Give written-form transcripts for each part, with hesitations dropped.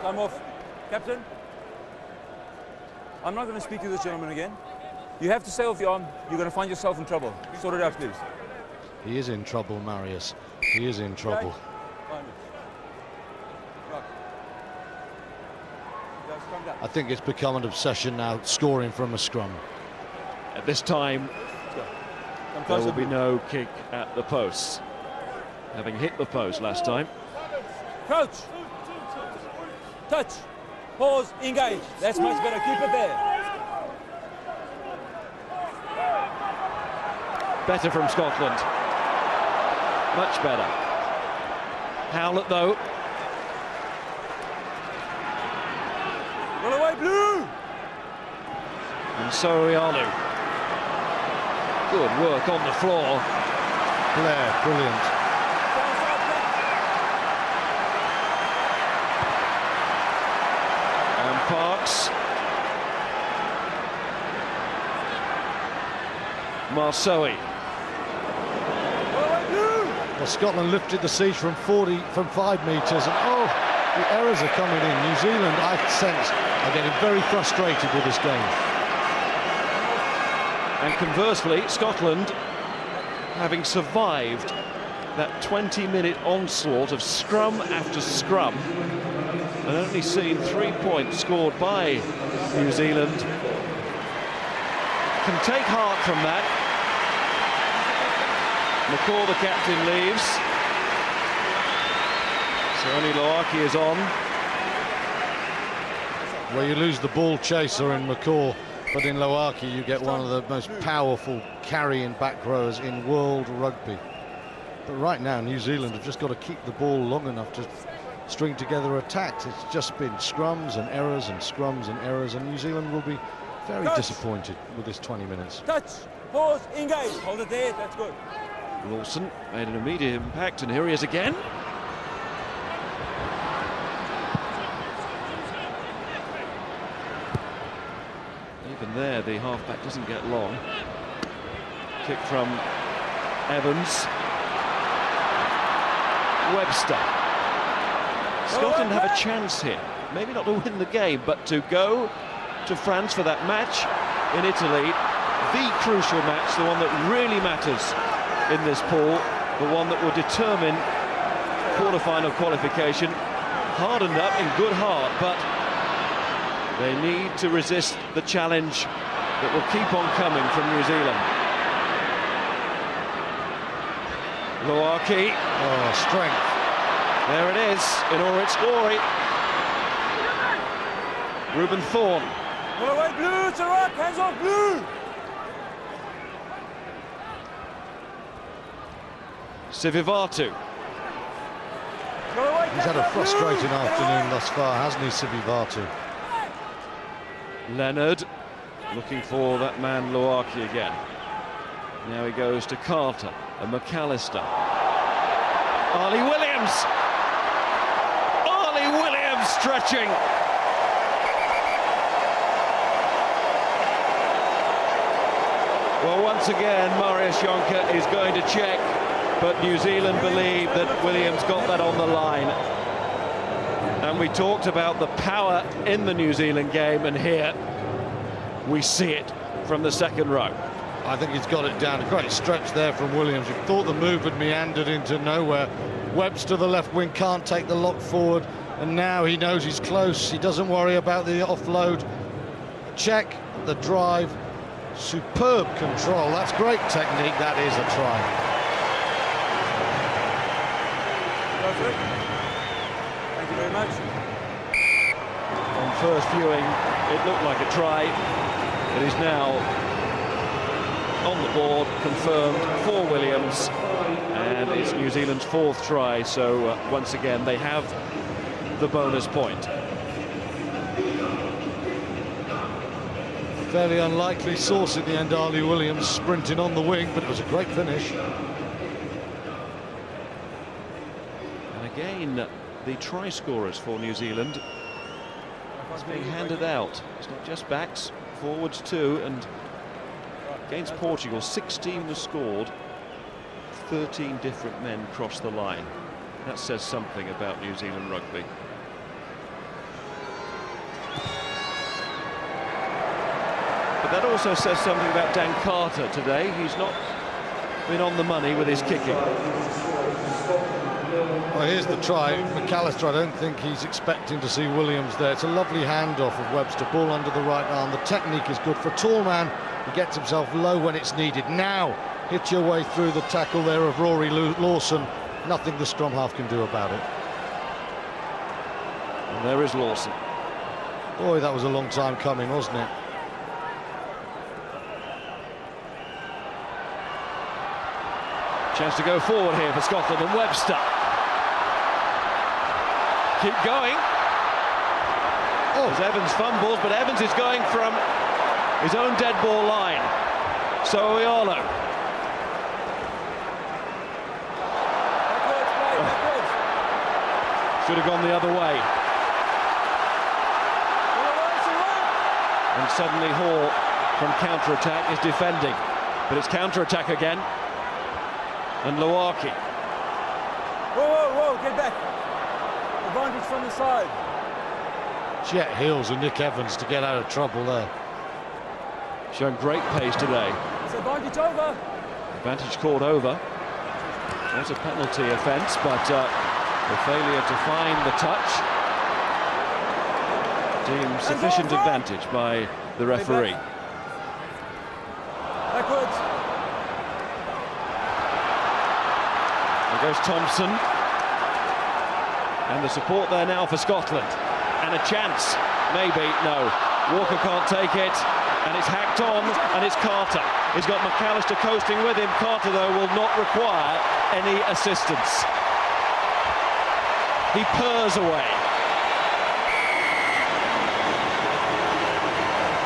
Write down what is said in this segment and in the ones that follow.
Time off. Captain, I'm not going to speak to this gentleman again. You have to stay off the arm. You're going to find yourself in trouble. Sort it out, please. He is in trouble, Marius. He is in trouble. I think it's become an obsession now, scoring from a scrum. At this time, there will be no kick at the posts, having hit the post last time. Crouch. Touch. Pause. Engage. That's much better. Keep it there. Better from Scotland. Much better. Howlett, though. Roll away, Blue! And so Rialu. Good work on the floor. Blair, brilliant. And Parks. Marceau. Well, Scotland lifted the siege from 5 metres, and oh, the errors are coming in. New Zealand, I sense, are getting very frustrated with this game. And conversely, Scotland, having survived that 20-minute onslaught of scrum after scrum, and only seen 3 points scored by New Zealand, can take heart from that. McCaw, the captain, leaves. So only Loaki is on. Well, you lose the ball chaser in McCaw, but in Loaki you get one of the most powerful carrying back rowers in world rugby. But right now, New Zealand have just got to keep the ball long enough to string together attacks. It's just been scrums and errors and scrums and errors, and New Zealand will be very disappointed with this 20 minutes. Touch, pause, engage. Hold it there, that's good. Lawson made an immediate impact, and here he is again. Even there, the halfback doesn't get long. Kick from Evans. Webster. Scotland have a chance here. Maybe not to win the game, but to go to France for that match in Italy. The crucial match, the one that really matters in this pool, the one that will determine quarter-final qualification. Hardened up in good heart, but they need to resist the challenge that will keep on coming from New Zealand. Loaki. Oh, strength. There it is, in all its glory. Ruben Thorne. Roll away, Blue, it's a rock, hands off, Blue! Sivivatu. He's had a frustrating afternoon thus far, hasn't he, Sivivatu? Leonard looking for that man Loaki again. Now he goes to Carter and McAllister. Arlie Williams! Arlie Williams stretching! Well, once again, Marius Jonker is going to check, but New Zealand believe that Williams got that on the line. And we talked about the power in the New Zealand game, and here we see it from the second row. I think he's got it down. A great stretch there from Williams. You thought the move had meandered into nowhere. Webster, the left wing, can't take the lock forward, and now he knows he's close. He doesn't worry about the offload. Check, the drive. Superb control. That's great technique. That is a try. Perfect. Thank you very much. On first viewing, it looked like a try. It is now on the board, confirmed for Williams, and it's New Zealand's fourth try, so once again they have the bonus point. Fairly unlikely source in the end, Arlie Williams sprinting on the wing, but it was a great finish. And again, the try scorers for New Zealand is being handed out. It's not just backs, forwards too, and against Portugal, 16 was scored, 13 different men crossed the line. That says something about New Zealand rugby. that also says something about Dan Carter today. He's not been on the money with his kicking. Well, here's the try. McAllister, I don't think he's expecting to see Williams there. It's a lovely handoff of Webster. Ball under the right arm. The technique is good. For a tall man, he gets himself low when it's needed. Now, hit your way through the tackle there of Rory Lawson. Nothing the scrum half can do about it. And there is Lawson. Boy, that was a long time coming, wasn't it? Chance to go forward here for Scotland, and Webster. Keep going. Oh. As Evans fumbles, but Evans is going from his own dead ball line. So Oyalo. Should have gone the other way. And suddenly Hall from counter-attack is defending. But it's counter-attack again. And Loaki. Whoa, whoa, whoa, get back. Advantage from the side. Jet Hills and Nick Evans to get out of trouble there. Showing great pace today. It's advantage over. Advantage called over. That's a penalty offence, but the failure to find the touch deemed sufficient advantage by the referee. Backwards. There goes Thompson. And the support there now for Scotland. And a chance. Maybe. No. Walker can't take it. And it's hacked on. And it's Carter. He's got McAllister coasting with him. Carter, though, will not require any assistance. He purrs away.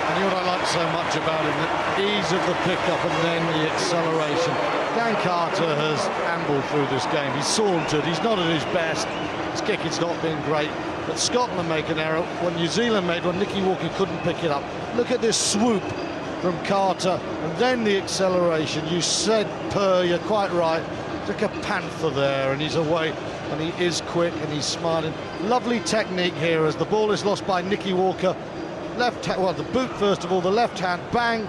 And you know what I like so much about him, the ease of the pickup and then the acceleration. Dan Carter has ambled through this game. He's sauntered, he's not at his best. His kicking's not been great. But Scotland make an error when New Zealand made one. Nicky Walker couldn't pick it up. Look at this swoop from Carter and then the acceleration. You said purr, you're quite right. It's like a panther there, and he's away. And he is quick and he's smiling. Lovely technique here as the ball is lost by Nicky Walker. Left hand, well, the boot first of all, the left hand, bang.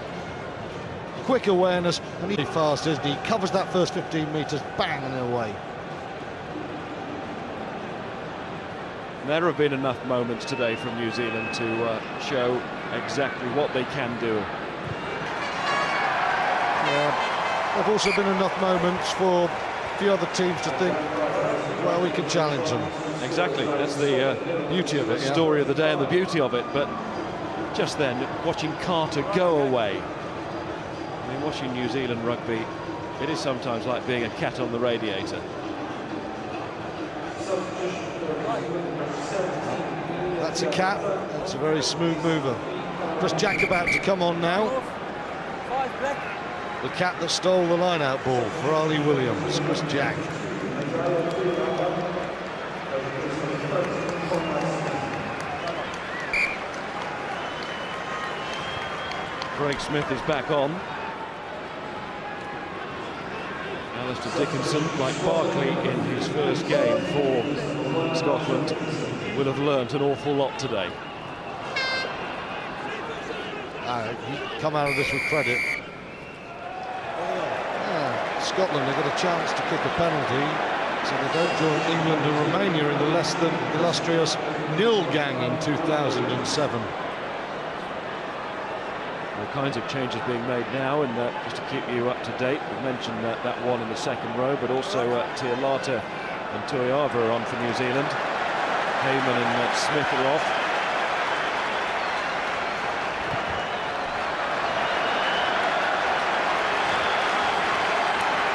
Quick awareness, and he's fast, isn't he? He covers that first 15 metres, bang, and away. There have been enough moments today from New Zealand to show exactly what they can do. Yeah, there have also been enough moments for a few other teams to think, well, we can challenge them. Exactly, that's the beauty of it, story of the day and the beauty of it. But just then, watching Carter go away, I mean, watching New Zealand rugby, it is sometimes like being a cat on the radiator. That's a cat, that's a very smooth mover. Chris Jack about to come on now. The cat that stole the line-out ball for Ali Williams, Chris Jack. Craig Smith is back on. Alistair Dickinson, like Barkley in his first game for Scotland, will have learnt an awful lot today. Come out of this with credit. Scotland have got a chance to kick a penalty, so they don't join England and Romania in the less than illustrious nil gang in 2007. All kinds of changes being made now, and just to keep you up to date, we've mentioned that one in the second row, but also Tialata and Tuiava are on for New Zealand. Heyman and Smith are off.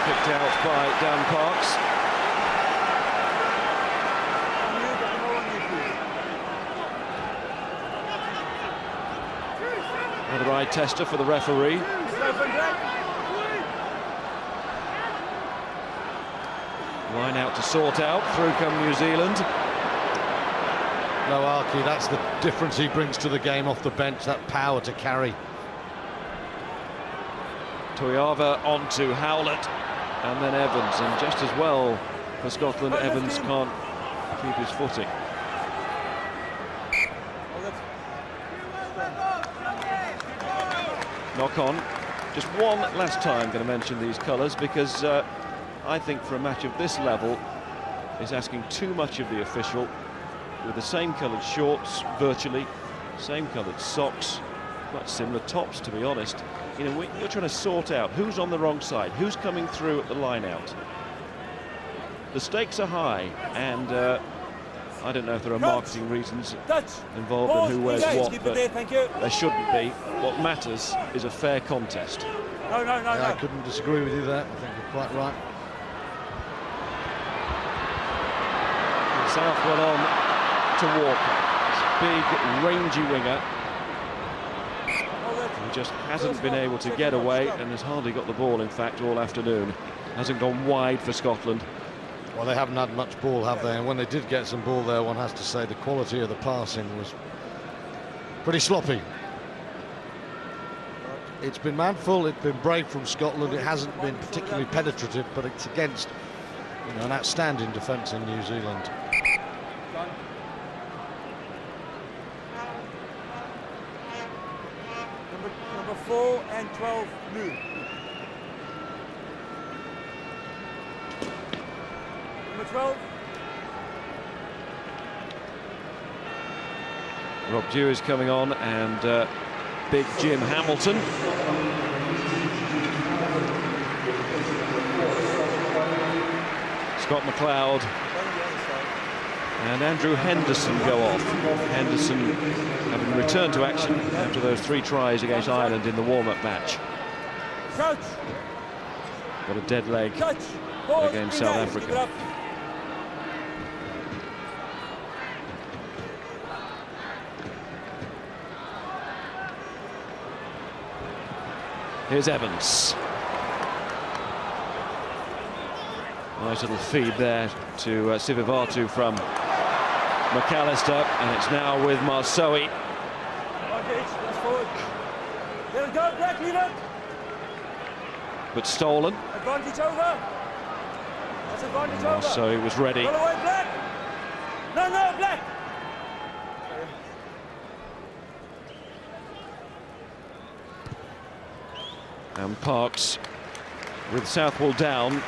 Picked out by Dan Parks. Another eye tester for the referee. Line out to sort out. Through come New Zealand. Loaki, that's the difference he brings to the game off the bench, that power to carry. Tuiava on to Howlett, and then Evans, and just as well for Scotland, Evans can't keep his footing. knock on. Just one last time going to mention these colours, because I think for a match of this level is asking too much of the official, with the same coloured shorts, virtually, same coloured socks, quite similar tops, to be honest. You know, you're trying to sort out who's on the wrong side, who's coming through at the line-out. The stakes are high, and I don't know if there are marketing reasons involved in who wears what, but there shouldn't be. What matters is a fair contest. No. I couldn't disagree with you there. I think you're quite right. Southwell on to Walker. Big, rangy winger. He just hasn't been able to get away and has hardly got the ball, in fact, all afternoon. Hasn't gone wide for Scotland. Well, they haven't had much ball, have they? And when they did get some ball there, one has to say the quality of the passing was pretty sloppy. It's been manful, it's been brave from Scotland. It hasn't been particularly penetrative, but it's against, you know, an outstanding defence in New Zealand. Number 4 and 12, blue. Number 12. Rob Dew is coming on, and big Jim Hamilton. Scott McLeod and Andrew Henderson go off. Henderson having returned to action after those 3 tries against Ireland in the warm-up match. Coach. Got a dead leg against South Africa. Here's Evans. Nice little feed there to Sivivatu from McAllister, and it's now with Marsoe. But stolen. Advantage over. That's advantage over. Marsoe was ready. Roll away, Black. No, Black. And Parks, with Southwell down,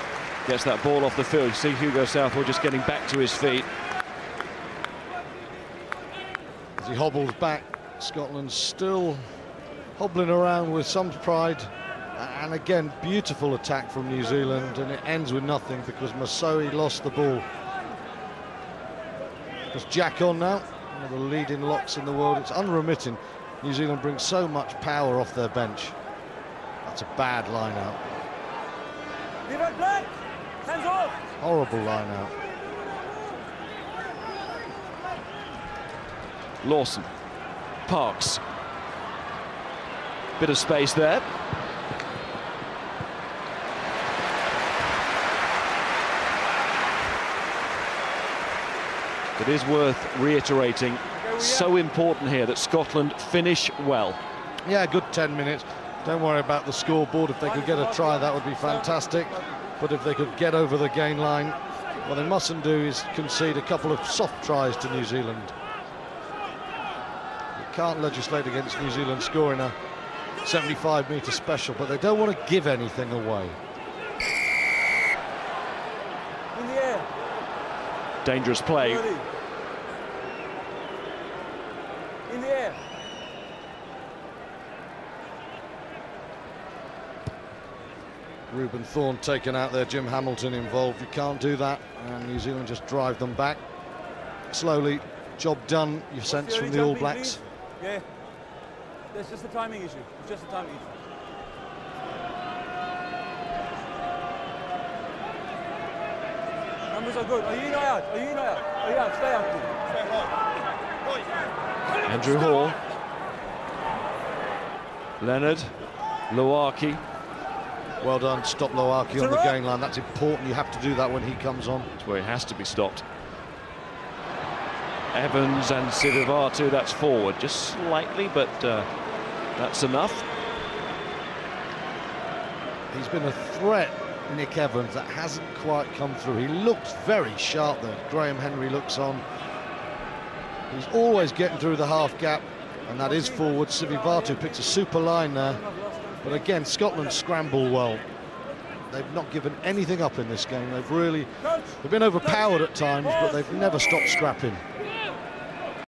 gets that ball off the field. You see Hugo Southwell just getting back to his feet. As he hobbles back, Scotland still hobbling around with some pride. And again, beautiful attack from New Zealand, and it ends with nothing because Marsoe lost the ball. It's Jack on now, one of the leading locks in the world. It's unremitting. New Zealand brings so much power off their bench. That's a bad line-out. Leave it, Black. Hands off. Horrible line-out. Lawson. Parks. Bit of space there. It is worth reiterating, so important here that Scotland finish well. Yeah, good 10 minutes. Don't worry about the scoreboard. If they could get a try, that would be fantastic. But if they could get over the gain line, what they mustn't do is concede a couple of soft tries to New Zealand. You can't legislate against New Zealand scoring a 75-metre special, but they don't want to give anything away. In the air. Dangerous play. In the air. Reuben Thorne taken out there, Jim Hamilton involved. You can't do that, and New Zealand just drive them back. Slowly, job done, you sense, from the All Blacks. Yeah, it's just a timing issue. It's just a timing issue. Numbers are good. Are you in or out? Are you in or out? Are you out? Stay out, please. Andrew Hall. Leonard. Luaki. Well done, stop Loaki on the gain line. That's important. You have to do that when he comes on. That's where he has to be stopped. Evans and Sivivatu, that's forward. Just slightly, but that's enough. He's been a threat, Nick Evans, that hasn't quite come through. He looks very sharp there. Graham Henry looks on. He's always getting through the half gap, and that is forward. Sivivatu picks a super line there. But again, Scotland scramble well. They've not given anything up in this game. They've been overpowered at times, but they've never stopped scrapping.